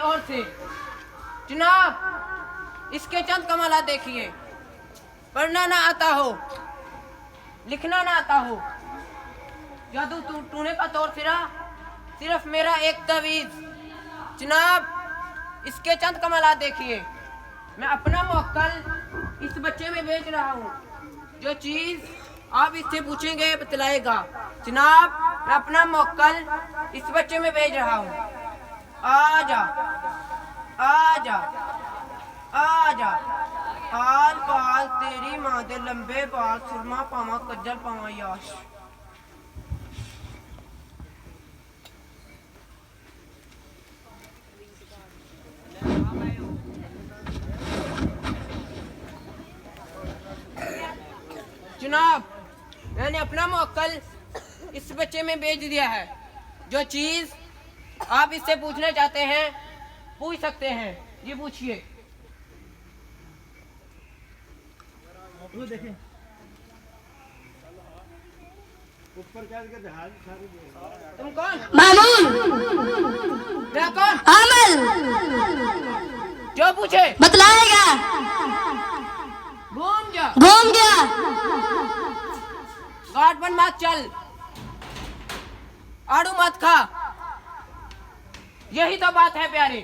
ओर से। जनाब, इसके चंद कमालात देखिए। पढ़ना ना आता हो, लिखना ना आता हो, जादू टूने का तौर सिर्फ मेरा एक तवीज। जनाब, इसके चंद कमालात देखिए। मैं अपना मौक्कल इस बच्चे में भेज रहा हूँ। जो चीज़ आप इससे पूछेंगे बतलाएगा। जनाब, मैं अपना मौक्कल इस बच्चे में भेज रहा हूँ। आजा आजा आजा, हाल पाल तेरी माँ दे लंबे बाल, सुरमा पावा कज्जल पावा याश। जनाब, मैंने अपना मौक्कल इस बच्चे में भेज दिया है। जो चीज़ आप इससे पूछना चाहते हैं पूछ सकते हैं। ये पूछिए। देखें ऊपर क्या तुम कौन? मामून। मैं कौन? अमल। जो पूछे बतलाएगा। घूम जा। घूम गया। गाट बन मत चल, आड़ू मत खा। यही तो बात है प्यारे।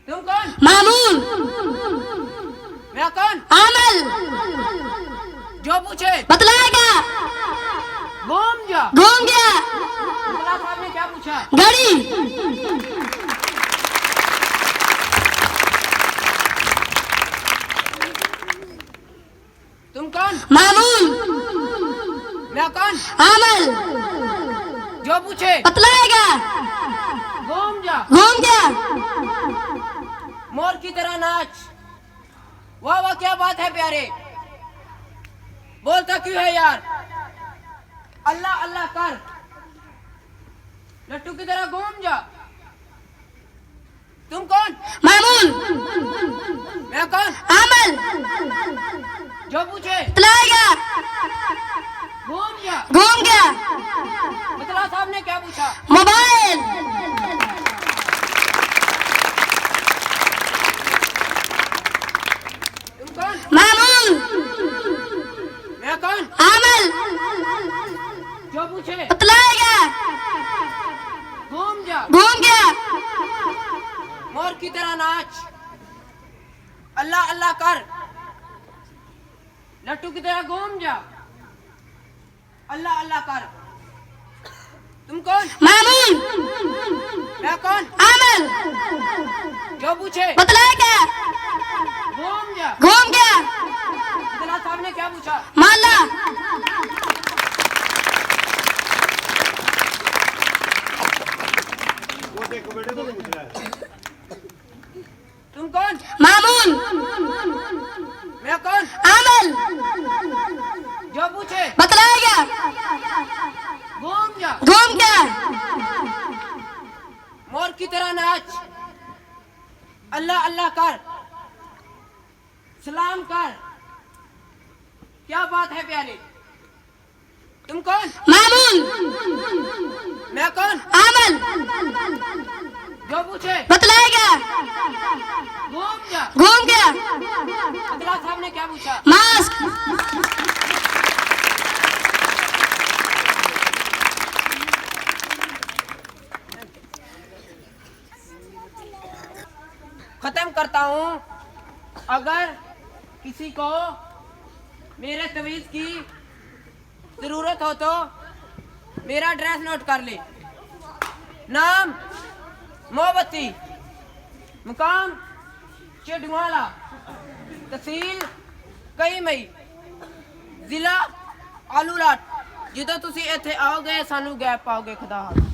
तुम कौन? मामून। मैं कौन? अमल। जो पूछे बतलाएगा। घूम जा। घूम गया। मुल्ला साहब ने क्या पूछा? घड़ी। तुम कौन? मामून। मैं कौन? अमल। जो पूछे बतलाएगा। घूम जा। घूम गया। मोर की तरह नाच। वाह वाह, क्या बात है प्यारे। बोलता क्यों है यार? अल्लाह अल्लाह कर, लट्टू की तरह घूम जा। तुम कौन? मामून। मैं कौन? अमल। जो पूछे बतलाएगा। घूम जा। घूम गया। मुल्ला साहब ने क्या पूछा? मोबाइल। तुम कौन? मामून। मैं कौन? अमल। जो पूछे बतलाएगा। घूम जा। घूम गया। मोर की तरह नाच। अल्लाह अल्लाह कर, लट्टू की तरह घूम जा। अल्लाह अल्लाह कर। तुम कौन? मामून। मैं कौन? अमल। जो पूछे बतलाएगा। घूम जा। घूम गया। मुल्ला साहब ने क्या पूछा? माला। वो देखो बेटे तो पूछ रहा है। तुम कौन? मामून। मैं कौन? अमल। जो पूछे बतलाएगा। घूम जा। घूम गया। मोर की तरह नाच। अल्लाह अल्लाह कर, सलाम कर। क्या बात है प्यारे। तुम कौन? मामून। मैं कौन? अमल। जो पूछे बतलाएगा। घूम जा। घूम गया। मुल्ला साहब ने क्या पूछा? मास्क। खत्म करता हूँ। अगर किसी को मेरे तवीज़ की ज़रूरत हो तो मेरा एड्रेस नोट कर ले। नाम मोमबत्ती, मुकाम चिड़वाला, तहसील कई मई, ज़िला आलूलाट। ਜਦੋਂ ਤੁਸੀਂ ਇੱਥੇ आओगे सानू गैप पाओगे। खुदा हाफ़िज़।